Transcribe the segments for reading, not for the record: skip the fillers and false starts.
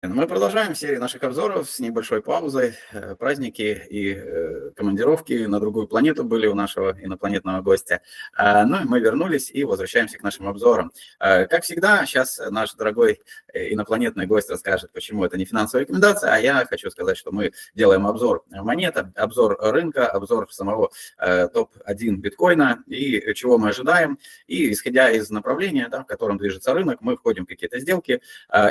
Мы продолжаем серию наших обзоров с небольшой паузой. Праздники и командировки на другую планету были у нашего инопланетного гостя. Ну и мы вернулись и возвращаемся к нашим обзорам. Как всегда, сейчас наш дорогой инопланетный гость расскажет, почему это не финансовая рекомендация, а я хочу сказать, что мы делаем обзор монеты, обзор рынка, обзор самого топ-1 биткоина и чего мы ожидаем. И исходя из направления, да, в котором движется рынок, мы входим в какие-то сделки.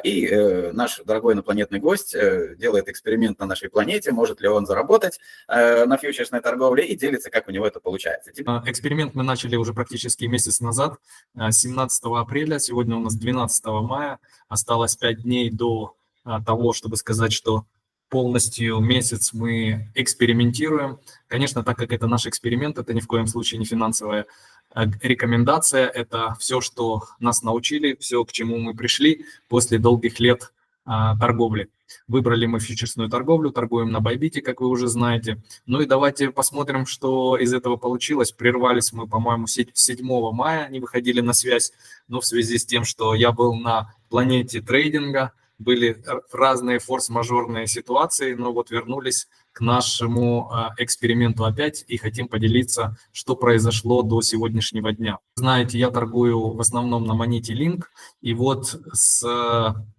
И наш дорогой инопланетный гость делает эксперимент на нашей планете, может ли он заработать на фьючерсной торговле, и делится, как у него это получается. Эксперимент мы начали уже практически месяц назад, 17 апреля, сегодня у нас 12 мая, осталось 5 дней до того, чтобы сказать, что полностью месяц мы экспериментируем. Конечно, так как это наш эксперимент, это ни в коем случае не финансовая рекомендация, это все, что нас научили, все, к чему мы пришли после долгих лет торговли. Выбрали мы фьючерсную торговлю, торгуем на Bybit, как вы уже знаете. Ну и давайте посмотрим, что из этого получилось. Прервались мы, по-моему, 7 мая, не выходили на связь, но в связи с тем, что я был на планете трейдинга, были разные форс-мажорные ситуации, но вот вернулись к нашему эксперименту опять и хотим поделиться, что произошло до сегодняшнего дня. Знаете, я торгую в основном на монете Link, и вот с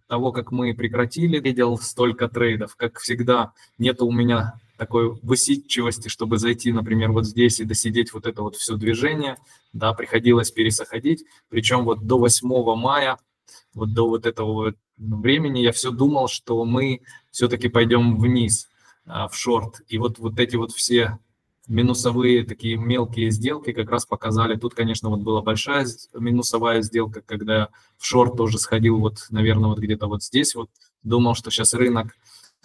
того, как мы прекратили, видел столько трейдов. Как всегда, нет у меня такой высидчивости, чтобы зайти, например, вот здесь и досидеть вот это вот все движение. Да, приходилось пересоходить. Причем вот до 8 мая, вот до вот этого вот времени я все думал, что мы все-таки пойдем вниз в шорт. И вот эти вот все минусовые такие мелкие сделки как раз показали. Тут, конечно, вот была большая минусовая сделка, когда в шорт тоже сходил вот, наверное, вот где-то вот здесь вот. Думал, что сейчас рынок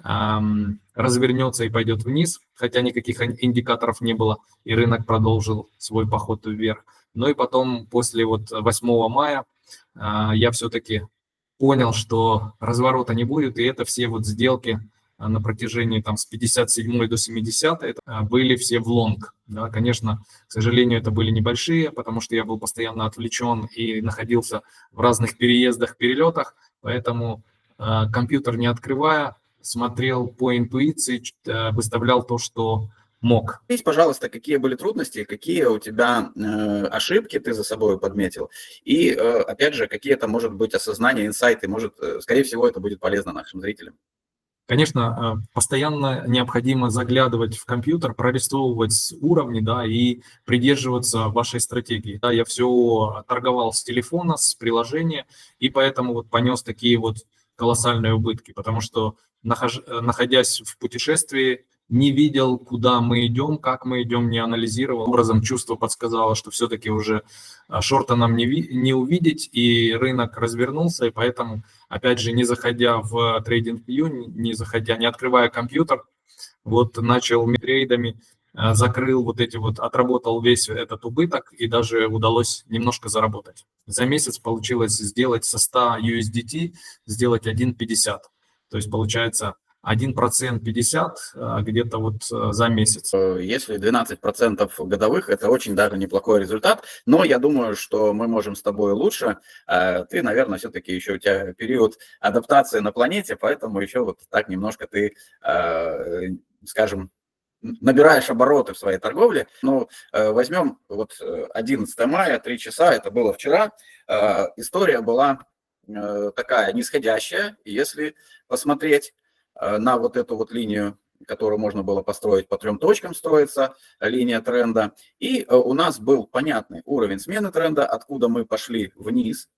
развернется и пойдет вниз, хотя никаких индикаторов не было, и рынок продолжил свой поход вверх. Ну и потом, после вот 8 мая, я все-таки понял, что разворота не будет, и это все вот сделки на протяжении там с 57 до 70 были все в лонг. Да, конечно, к сожалению, это были небольшие, потому что я был постоянно отвлечен и находился в разных переездах, перелетах, поэтому компьютер не открывая, смотрел по интуиции, выставлял то, что мог. Здесь, пожалуйста, какие были трудности, какие у тебя ошибки ты за собой подметил, и, опять же, какие-то, может быть, осознания, инсайты, может, скорее всего, это будет полезно нашим зрителям. Конечно, постоянно необходимо заглядывать в компьютер, прорисовывать уровни, да, и придерживаться вашей стратегии. Да, я все торговал с телефона, с приложения, и поэтому вот понес такие вот колоссальные убытки, потому что, находясь в путешествии, не видел, куда мы идем, как мы идем, не анализировал. Образом чувство подсказало, что все-таки уже шорта нам не увидеть, и рынок развернулся, и поэтому, опять же, не заходя в TradingView, не открывая компьютер, вот начал трейдами, закрыл вот эти вот, отработал весь этот убыток, и даже удалось немножко заработать. За месяц получилось сделать со 100 USDT, сделать 1,50. То есть получается 1% 50 где-то вот за месяц. Если 12% годовых, это очень даже неплохой результат, но я думаю, что мы можем с тобой лучше. Ты, наверное, все-таки еще у тебя период адаптации на планете, поэтому еще вот так немножко ты, скажем, набираешь обороты в своей торговле. Ну, возьмем вот 11 мая, 3 часа, это было вчера. История была такая нисходящая, если посмотреть на вот эту вот линию, которую можно было построить по 3 точкам, строится линия тренда. И у нас был понятный уровень смены тренда, откуда мы пошли вниз.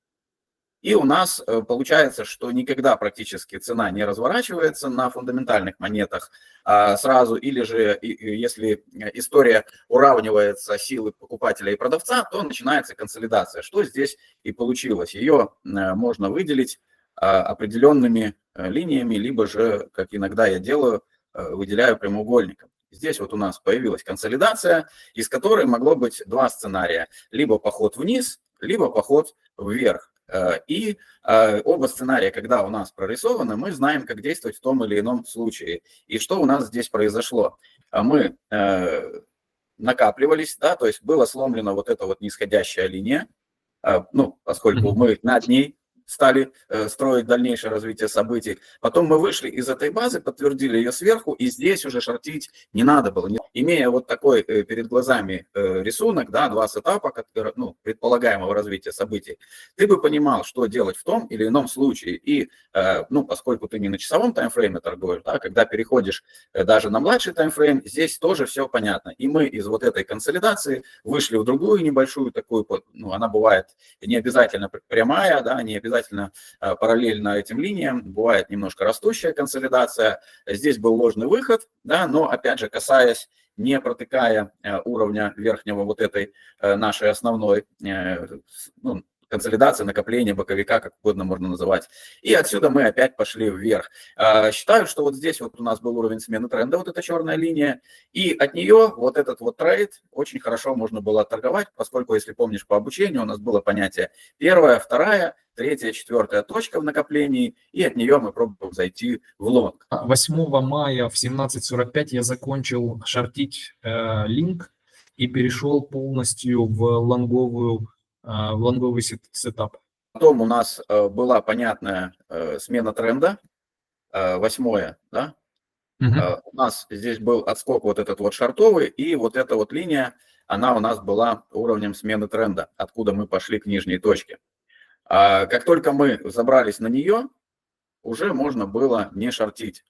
И у нас получается, что никогда практически цена не разворачивается на фундаментальных монетах сразу, или же если история уравнивается силы покупателя и продавца, то начинается консолидация, что здесь и получилось. Ее можно выделить определенными линиями, либо же, как иногда я делаю, выделяю прямоугольником. Здесь вот у нас появилась консолидация, из которой могло быть два сценария. Либо поход вниз, либо поход вверх. И оба сценария, когда у нас прорисованы, мы знаем, как действовать в том или ином случае. И что у нас здесь произошло? Мы накапливались, да, то есть была сломлена вот эта вот нисходящая линия, ну, поскольку мы над ней стали строить дальнейшее развитие событий. Потом мы вышли из этой базы, подтвердили ее сверху, и здесь уже шортить не надо было. Имея вот такой перед глазами рисунок, да, два сетапа, ну, предполагаемого развития событий, ты бы понимал, что делать в том или ином случае. И, ну, поскольку ты не на часовом таймфрейме торгуешь, да, когда переходишь даже на младший таймфрейм, здесь тоже все понятно. И мы из вот этой консолидации вышли в другую небольшую такую, ну, она бывает не обязательно прямая, да, не обязательно параллельно этим линиям, бывает немножко растущая консолидация. Здесь был ложный выход, да, но опять же, касаясь, не протыкая уровня верхнего вот этой нашей основной, ну, консолидации, накопления, боковика, как угодно можно называть. И отсюда мы опять пошли вверх. Считаю, что вот здесь вот у нас был уровень смены тренда, вот эта черная линия, и от нее вот этот вот трейд очень хорошо можно было торговать, поскольку, если помнишь, по обучению у нас было понятие первая, вторая, третья, четвертая точка в накоплении, и от нее мы пробуем зайти в лонг. 8 мая в 17:45 я закончил шортить линк и перешел полностью в лонговый сетап. Потом у нас была понятная смена тренда, 8, да? У нас здесь был отскок вот этот вот шортовый, и вот эта вот линия, она у нас была уровнем смены тренда, откуда мы пошли к нижней точке. Как только мы забрались на нее, уже можно было не шортить.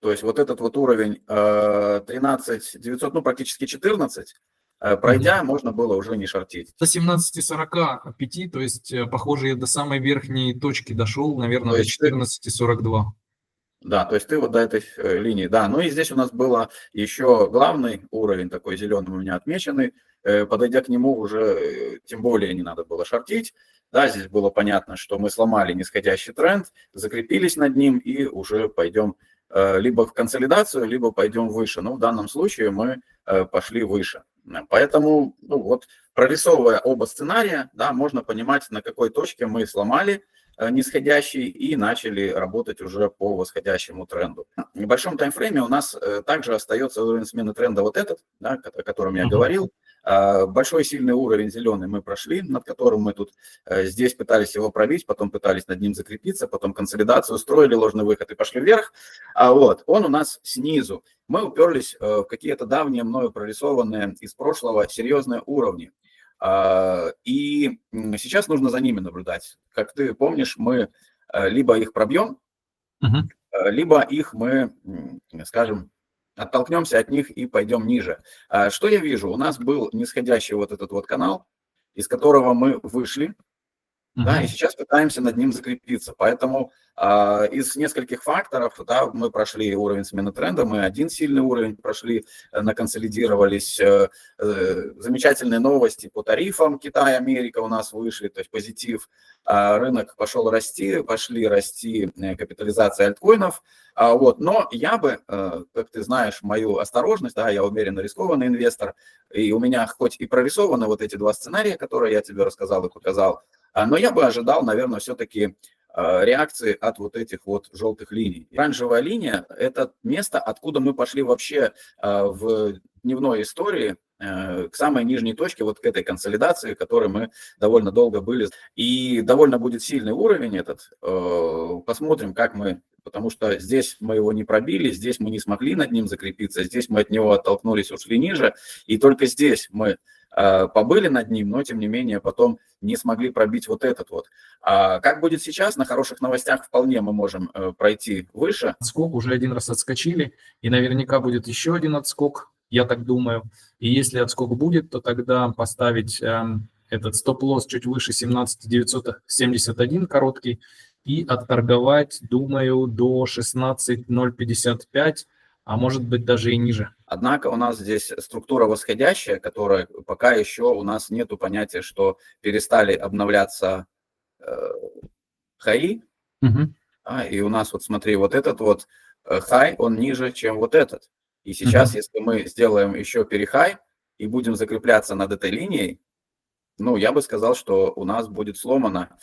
То есть вот этот вот уровень 13 900, ну практически 14, пройдя, можно было уже не шортить. До 17:45, то есть, похоже, я до самой верхней точки дошел, наверное, То до есть 14:42. Да, то есть ты вот до этой линии, да. Ну и здесь у нас было еще главный уровень, такой зеленый у меня отмеченный. Подойдя к нему уже, тем более не надо было шортить. Да, здесь было понятно, что мы сломали нисходящий тренд, закрепились над ним и уже пойдем либо в консолидацию, либо пойдем выше. Но в данном случае мы пошли выше. Поэтому, ну вот, прорисовывая оба сценария, да, можно понимать, на какой точке мы сломали нисходящий и начали работать уже по восходящему тренду. В небольшом таймфрейме у нас также остается уровень смены тренда вот этот, да, о котором я говорил. Большой сильный уровень зеленый мы прошли, над которым мы тут здесь пытались его пробить, потом пытались над ним закрепиться, потом консолидацию строили, ложный выход и пошли вверх. Вот, он у нас снизу. Мы уперлись в какие-то давние мною прорисованные из прошлого серьезные уровни. И сейчас нужно за ними наблюдать. Как ты помнишь, мы либо их пробьем, либо их мы, скажем, оттолкнемся от них и пойдем ниже. Что я вижу? У нас был нисходящий вот этот вот канал, из которого мы вышли, да, и сейчас пытаемся над ним закрепиться. Поэтому из нескольких факторов, да, мы прошли уровень смены тренда, мы один сильный уровень прошли, наконсолидировались. Замечательные новости по тарифам Китай, Америка у нас вышли, то есть позитив. Рынок пошел расти, пошли расти капитализация альткоинов. Вот. Но я бы, как ты знаешь, мою осторожность, да, я умеренно рискованный инвестор, и у меня хоть и прорисованы вот эти два сценария, которые я тебе рассказал и показал, но я бы ожидал, наверное, все-таки реакции от вот этих вот желтых линий. Оранжевая линия – это место, откуда мы пошли вообще в дневной истории к самой нижней точке, вот к этой консолидации, в которой мы довольно долго были. И довольно будет сильный уровень этот. Посмотрим, как мы, потому что здесь мы его не пробили, здесь мы не смогли над ним закрепиться, здесь мы от него оттолкнулись, ушли ниже, и только здесь мы побыли над ним, но тем не менее потом не смогли пробить вот этот вот. Как будет сейчас? На хороших новостях вполне мы можем пройти выше. Отскок, уже один раз отскочили, и наверняка будет еще один отскок, я так думаю. И если отскок будет, то тогда поставить этот стоп-лосс чуть выше 17 971 короткий и отторговать, думаю, до 16 055, а может быть даже и ниже. Однако у нас здесь структура восходящая, которая пока еще у нас нету понятия, что перестали обновляться хаи. И у нас вот смотри, вот этот вот хай, он ниже, чем вот этот. И сейчас, если мы сделаем еще перехай и будем закрепляться над этой линией, ну, я бы сказал, что у нас будет сломана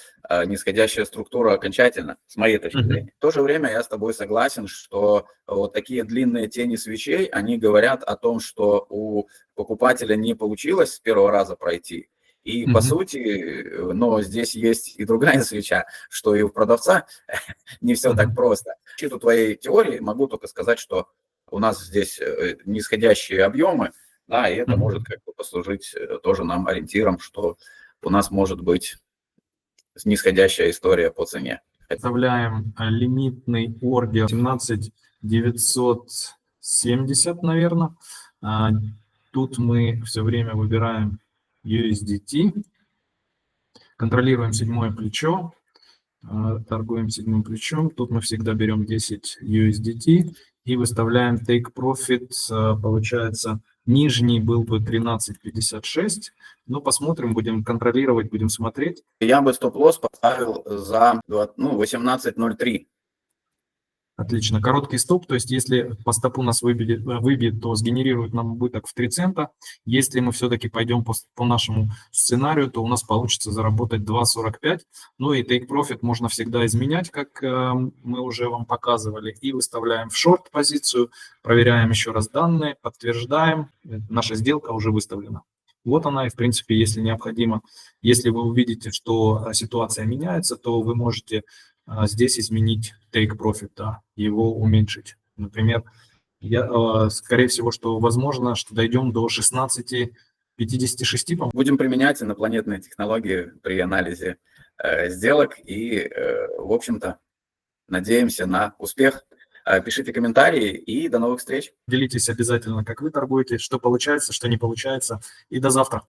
нисходящая структура окончательно, с моей точки зрения. В то же время я с тобой согласен, что вот такие длинные тени свечей, они говорят о том, что у покупателя не получилось с первого раза пройти. И по сути, но здесь есть и другая свеча, что и у продавца не все так просто. В защиту твоей теории могу только сказать, что у нас здесь нисходящие объемы, да, и это может как бы послужить тоже нам ориентиром, что у нас может быть нисходящая история по цене. Оставляем лимитный ордер 17970, наверное. Тут мы все время выбираем USDT, контролируем седьмое плечо, торгуем седьмым плечом. Тут мы всегда берем 10 USDT и выставляем take profit. Получается, нижний был бы 13.56. Но посмотрим, будем контролировать, будем смотреть. Я бы стоп-лосс поставил за 18.03. Отлично. Короткий стоп, то есть если по стопу нас выбьет, то сгенерирует нам убыток в 3 цента. Если мы все-таки пойдем по нашему сценарию, то у нас получится заработать 2.45. Ну и take profit можно всегда изменять, как мы уже вам показывали. И выставляем в шорт позицию, проверяем еще раз данные, подтверждаем. Наша сделка уже выставлена. Вот она, и в принципе, если необходимо, если вы увидите, что ситуация меняется, то вы можете здесь изменить take profit, да, его уменьшить. Например, скорее всего, что возможно, что дойдем до 16.56. Будем применять инопланетные технологии при анализе сделок и, в общем-то, надеемся на успех. Пишите комментарии и до новых встреч. Делитесь обязательно, как вы торгуете, что получается, что не получается. И до завтра.